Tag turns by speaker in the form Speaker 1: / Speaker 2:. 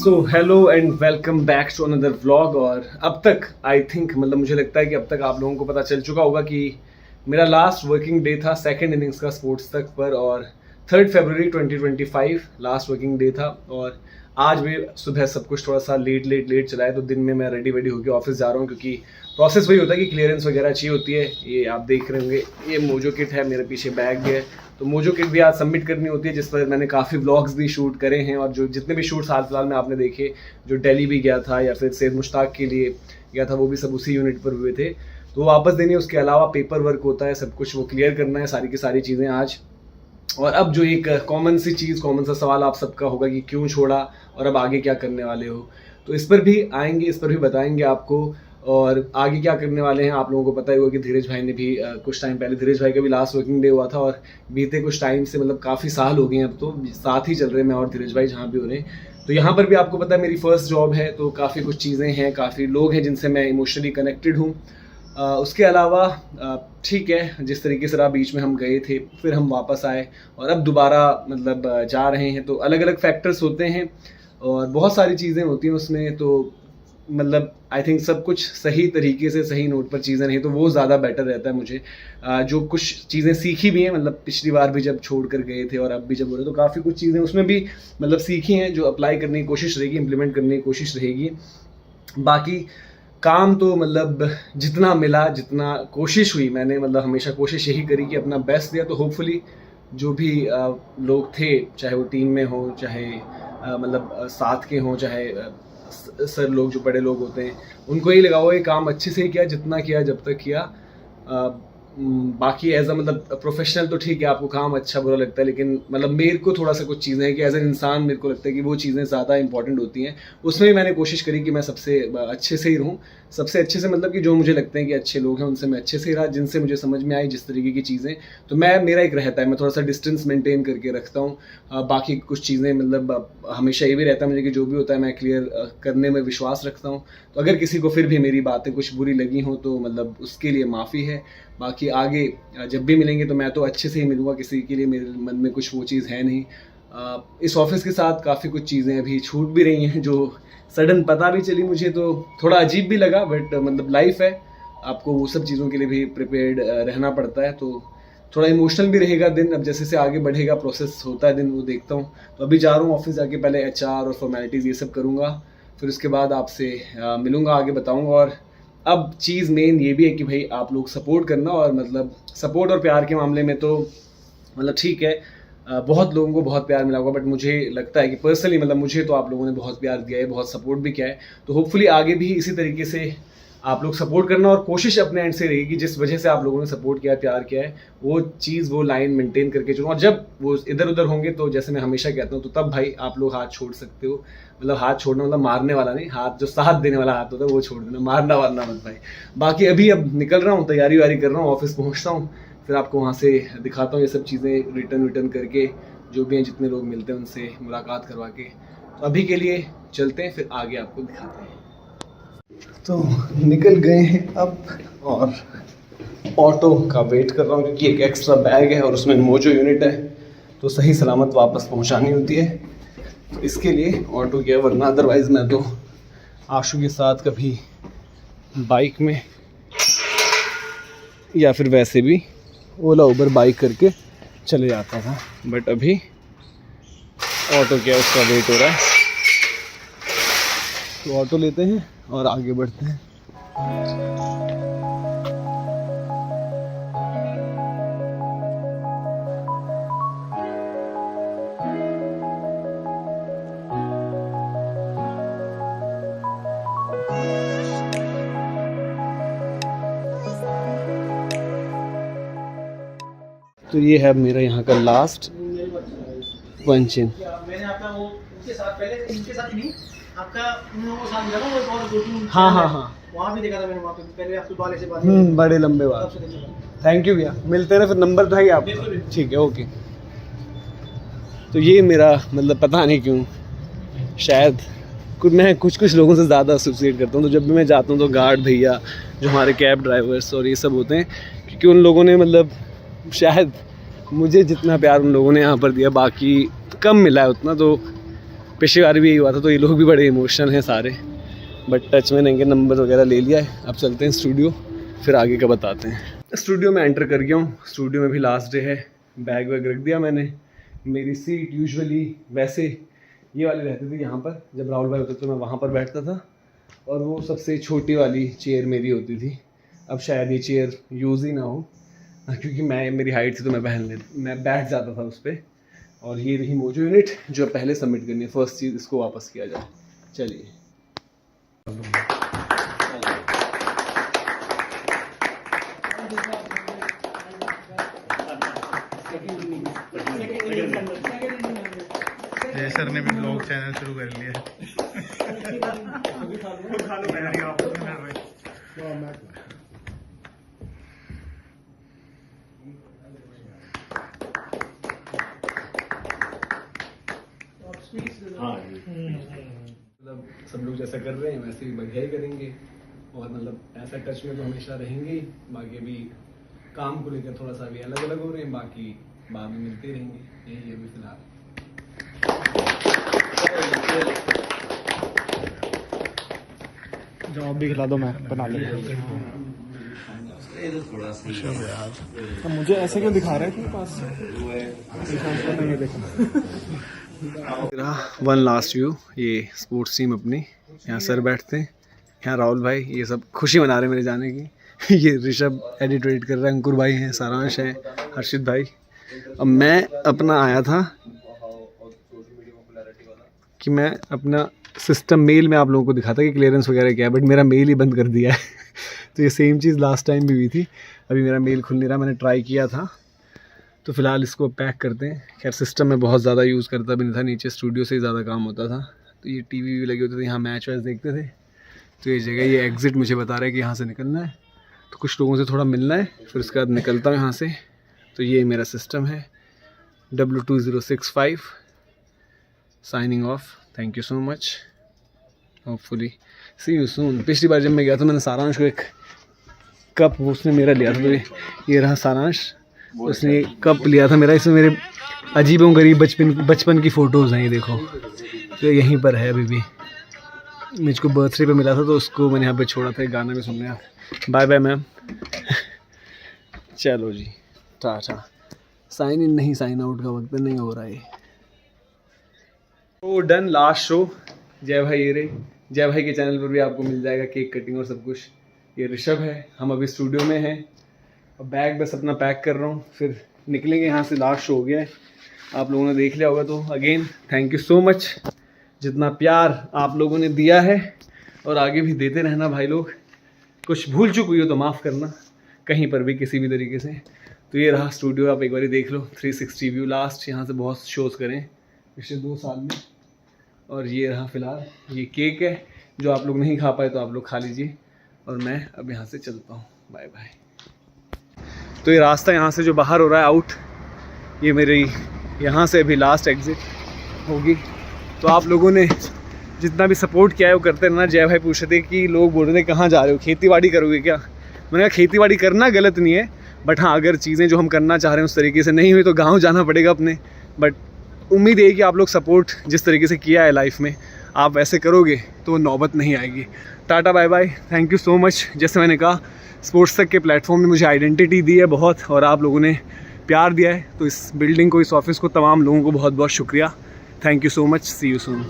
Speaker 1: So hello and welcome back to another vlog. और अब तक आई थिंक मुझे लगता है कि अब तक आप लोगों को पता चल चुका होगा कि मेरा लास्ट वर्किंग डे था सेकंड इनिंग्स का स्पोर्ट्स तक पर, और 3 फरवरी 2025 लास्ट वर्किंग डे था। और आज भी सुबह सब कुछ थोड़ा सा लेट चला है, तो दिन में मैं रेडी होकर ऑफिस जा रहा हूँ, क्योंकि प्रोसेस वही होता है कि क्लियरेंस वगैरह चाहिए होती है। ये आप देख रहे होंगे, ये मोजो किट है, मेरे पीछे बैग भी है, तो मोजो किट भी आज सबमिट करनी होती है, जिस पर मैंने काफ़ी व्लॉग्स भी शूट करे हैं। और जो जितने भी शूट्स हाल फिलहाल में आपने देखे, जो दिल्ली भी गया था या फिर सैयद मुश्ताक के लिए गया था, वो भी सब उसी यूनिट पर हुए थे, तो वापस देनी है। उसके अलावा पेपर वर्क होता है, सब कुछ वो क्लियर करना है, सारी की सारी चीज़ें आज। और अब जो एक कॉमन सा सवाल आप सबका होगा कि क्यों छोड़ा और अब आगे क्या करने वाले हो, तो इस पर भी आएंगे, इस पर भी बताएंगे आपको। और आगे क्या करने वाले हैं आप लोगों को पता ही होगा कि धीरज भाई ने भी कुछ टाइम पहले, धीरज भाई का भी लास्ट वर्किंग डे हुआ था, और बीते कुछ टाइम से काफ़ी साल हो गए हैं, अब तो साथ ही चल रहे हैं मैं और धीरज भाई जहाँ भी हो रहे हैं। तो यहाँ पर भी आपको पता है मेरी फर्स्ट जॉब है, तो काफ़ी कुछ चीज़ें हैं, काफ़ी लोग हैं जिनसे मैं इमोशनली कनेक्टेड हूँ। उसके अलावा ठीक है, जिस तरीके से बीच में हम गए थे, फिर हम वापस आए और अब दोबारा जा रहे हैं, तो अलग अलग फैक्टर्स होते हैं और बहुत सारी चीज़ें होती हैं उसमें। तो आई थिंक सब कुछ सही तरीके से सही नोट पर चीज़ें नहीं, तो वो ज़्यादा बेटर रहता है मुझे। जो कुछ चीज़ें सीखी भी हैं, पिछली बार भी जब छोड़ कर गए थे और अब भी जब हो रहे, तो काफ़ी कुछ चीज़ें उसमें भी सीखी हैं, जो अप्लाई करने की कोशिश रहेगी, इम्प्लीमेंट करने की कोशिश रहेगी। बाकी काम तो जितना मिला, जितना कोशिश हुई, मैंने हमेशा कोशिश यही करी कि अपना बेस्ट दिया। तो होपफुली जो भी लोग थे, चाहे वो टीम में हो, चाहे साथ के हों, चाहे सर लोग, जो बड़े लोग होते हैं, उनको ही लगा हुआ ये काम अच्छे से ही किया, जितना किया, जब तक किया। बाकी एज प्रोफेशनल तो ठीक है, आपको काम अच्छा बुरा लगता है, लेकिन मेरे को थोड़ा सा कुछ चीज़ें हैं कि एज एन इंसान मेरे को लगता है कि वो चीज़ें ज़्यादा इंपॉर्टेंट होती हैं। उसमें भी मैंने कोशिश करी कि मैं सबसे अच्छे से ही रहूँ, सबसे अच्छे से कि जो मुझे लगते हैं कि अच्छे लोग हैं उनसे मैं अच्छे से ही रहा, जिनसे मुझे समझ में आई जिस तरीके की चीज़ें, तो मेरा एक रहता है, मैं थोड़ा सा डिस्टेंस मेंटेन करके रखता हूँ। बाकी कुछ चीज़ें हमेशा ये भी रहता है मुझे कि जो भी होता है मैं क्लियर करने में विश्वास रखता हूँ। तो अगर किसी को फिर भी मेरी बातें कुछ बुरी लगी हों तो उसके लिए माफ़ी है। बाकी आगे जब भी मिलेंगे तो मैं तो अच्छे से ही मिलूँगा, किसी के लिए मेरे मन में कुछ वो चीज़ है नहीं। इस ऑफिस के साथ काफ़ी कुछ चीज़ें अभी छूट भी रही हैं, जो सडन पता भी चली मुझे, तो थोड़ा अजीब भी लगा, बट लाइफ है, आपको वो सब चीज़ों के लिए भी प्रिपेयर्ड रहना पड़ता है। तो थोड़ा इमोशनल भी रहेगा दिन, अब जैसे से आगे बढ़ेगा प्रोसेस होता है दिन, वो देखता हूँ। तो अभी जा रहा हूँ ऑफिस, जाके पहले HR और फॉर्मेलिटीज़ ये सब करूँगा, फिर उसके बाद आपसे मिलूँगा, आगे बताऊँगा। और अब चीज़ मेन ये भी है कि भाई आप लोग सपोर्ट करना, और सपोर्ट और प्यार के मामले में तो ठीक है, बहुत लोगों को बहुत प्यार मिला होगा, बट मुझे लगता है कि पर्सनली मुझे तो आप लोगों ने बहुत प्यार दिया है, बहुत सपोर्ट भी किया है। तो होपफुली आगे भी इसी तरीके से आप लोग सपोर्ट करना, और कोशिश अपने एंड से रहेगी जिस वजह से आप लोगों ने सपोर्ट किया है, प्यार किया है, वो चीज़, वो लाइन मेंटेन करके चलूँ। और जब वो इधर उधर होंगे तो जैसे मैं हमेशा कहता हूँ, तो तब भाई आप लोग हाथ छोड़ सकते हो। हाथ छोड़ना मारने वाला नहीं, हाथ जो साथ देने वाला हाथ होता है वो छोड़ देना, मारना वारना मत भाई। बाकी अभी अब निकल रहा हूँ, तैयारी वारी कर रहा हूँ, ऑफिस पहुँचता हूँ, फिर आपको वहाँ से दिखाता हूँ ये सब चीज़ें, रिटर्न करके जो भी हैं, जितने लोग मिलते हैं उनसे मुलाकात करवा के। तो अभी के लिए चलते हैं, फिर आगे आपको दिखाते हैं। तो निकल गए हैं अब, और ऑटो का वेट कर रहा हूँ, क्योंकि एक एक्स्ट्रा बैग है और उसमें मोजो यूनिट है, तो सही सलामत वापस पहुँचानी होती है, तो इसके लिए ऑटो किया, वरना अदरवाइज़ मैं तो आशु के साथ कभी बाइक में या फिर वैसे भी ओला उबर बाइक करके चले जाता था, बट अभी ऑटो क्या, उसका वेट हो रहा है, तो ऑटो लेते हैं और आगे बढ़ते हैं। तो ये है मेरा यहाँ का लास्ट पंच इन। मैंने आपका वो उसके साथ पहले, इनके साथ नहीं, आपका उन लोगों के साथ मिला ना, वो और दो-तीन, हाँ वहाँ भी देखा था मैंने, वहाँ पे पहले आप बाल ऐसे बात, बड़े लंबे बाल। थैंक यू भैया, मिलते हैं फिर, नंबर तो है आप, ठीक है, ओके। तो ये मेरा पता नहीं क्यों, शायद मैं कुछ लोगों से ज़्यादा एसोसिएट करता हूँ, तो जब भी मैं जाता हूँ तो गार्ड भैया, जो हमारे कैब ड्राइवर्स और ये सब होते हैं, क्योंकि उन लोगों ने शायद मुझे जितना प्यार उन लोगों ने यहाँ पर दिया, बाकी कम मिला है उतना, तो पिछली बार भी यही हुआ था, तो ये लोग भी बड़े इमोशनल हैं सारे, बट टच में नहीं, नंबर वगैरह ले लिया है। अब चलते हैं स्टूडियो, फिर आगे का बताते हैं। स्टूडियो में एंटर कर गया हूँ, स्टूडियो में भी लास्ट डे है। बैग वैग रख दिया मैंने। मेरी सीट यूजुअली वैसे ये वाली रहती थी यहाँ पर, जब राहुल भाई होते तो मैं वहाँ पर बैठता था, और वो सबसे छोटी वाली चेयर मेरी होती थी। अब शायद ये चेयर यूज़ ही ना हो, क्योंकि मेरी हाइट थी तो मैं बैठ जाता था उस पर। और ये रही मोजो यूनिट जो पहले सबमिट करनी है। फर्स्ट चीज़ इसको वापस किया जाए। चलिए
Speaker 2: जय सर ने भी ब्लॉग चैनल शुरू कर लिया है।
Speaker 1: मतलब सब लोग जैसा कर रहे हैं वैसे ही बढ़िया ही करेंगे, और मतलब ऐसा टच में तो हमेशा रहेंगे ही। बाकी अभी काम को लेकर थोड़ा सा अभी अलग अलग हो रहे हैं, बाकी बाद में मिलते रहेंगे। यही अभी फिलहाल।
Speaker 2: जॉब भी खिला दो, मैं बना लूँगा। मुझे ऐसे क्यों दिखा रहा है कि पास
Speaker 1: वन लास्ट व्यू, ये स्पोर्ट्स टीम अपनी, यहाँ सर बैठते हैं, यहाँ राहुल भाई, ये सब खुशी मना रहे हैं मेरे जाने की। ये ऋषभ एडिट वेडिट कर रहा है, अंकुर भाई हैं, सारांश है, हर्षित भाई। अब मैं अपना आया था कि मैं अपना सिस्टम मेल में आप लोगों को दिखाता कि क्लियरेंस वगैरह क्या है, बट मेरा मेल ही बंद कर दिया है। तो ये सेम चीज़ लास्ट टाइम भी हुई थी। अभी मेरा मेल खुल नहीं रहा, मैंने ट्राई किया था। तो फ़िलहाल इसको पैक करते हैं। खैर सिस्टम में बहुत ज़्यादा यूज़ करता भी नहीं था, नीचे स्टूडियो से ही ज़्यादा काम होता था। तो ये टीवी भी लगे होते थे, यहाँ मैच वैच देखते थे। तो ये जगह, ये एग्ज़िट मुझे बता रहा है कि यहाँ से निकलना है, तो कुछ लोगों से थोड़ा मिलना है, फिर उसके बाद निकलता हूँ यहाँ से। तो ये मेरा सिस्टम है W2065, signing off. Thank you so much, hopefully see you soon. पिछली बार जब मैं गया था मैंने सारांश को एक कप, उसने मेरा लिया था, तो ये रहा सारांश, उसने कप लिया था मेरा। इसमें मेरे अजीबों गरीब बचपन की फ़ोटोज़ हैं, ये देखो। तो यहीं पर है अभी भी, मुझको बर्थडे पे मिला था तो उसको मैंने यहाँ पे छोड़ा था। गाना भी सुन रहे हैं। Bye bye ma'am. चलो जी, टाटा। साइन इन नहीं, साइन आउट का वक्त नहीं हो रहा है। तो डन, लास्ट शो। जय भाई, ये रे जय भाई के चैनल पर भी आपको मिल जाएगा केक कटिंग और सब कुछ। ये ऋषभ है, हम अभी स्टूडियो में हैं, और बैग बस अपना पैक कर रहा हूँ, फिर निकलेंगे यहाँ से। लास्ट शो हो गया है, आप लोगों ने देख लिया होगा। तो again thank you so much, जितना प्यार आप लोगों ने दिया है और आगे भी देते रहना भाई लोग। कुछ भूल चुक हुई हो तो माफ़ करना, कहीं पर भी किसी भी तरीके से। तो ये रहा स्टूडियो, आप एक बार देख लो। 360 व्यू, लास्ट यहाँ से बहुत शोज़ करें पिछले 2 साल में। और ये रहा फ़िलहाल, ये केक है जो आप लोग नहीं खा पाए तो आप लोग खा लीजिए, और मैं अब यहाँ से चलता हूँ। Bye bye. तो ये रास्ता यहाँ से जो बाहर हो रहा है आउट, ये मेरी यहाँ से अभी लास्ट एग्ज़िट होगी। तो आप लोगों ने जितना भी सपोर्ट किया है वो करते रहना। जय भाई पूछ रहे थे कि लोग बोल रहे थे कहाँ जा रहे हो, खेती बाड़ी करोगे क्या? मैंने कहा खेती बाड़ी करना गलत नहीं है, बट हाँ अगर चीज़ें जो हम करना चाह रहे हैं उस तरीके से नहीं हुई तो गाँव जाना पड़ेगा अपने। बट उम्मीद है कि आप लोग सपोर्ट जिस तरीके से किया है लाइफ में, आप वैसे करोगे तो नौबत नहीं आएगी। Tata bye bye, thank you so much. जैसे मैंने कहा, स्पोर्ट्स तक के प्लेटफॉर्म ने मुझे आइडेंटिटी दी है बहुत, और आप लोगों ने प्यार दिया है। तो इस बिल्डिंग को, इस ऑफिस को, तमाम लोगों को बहुत बहुत शुक्रिया। Thank you so much, see you soon.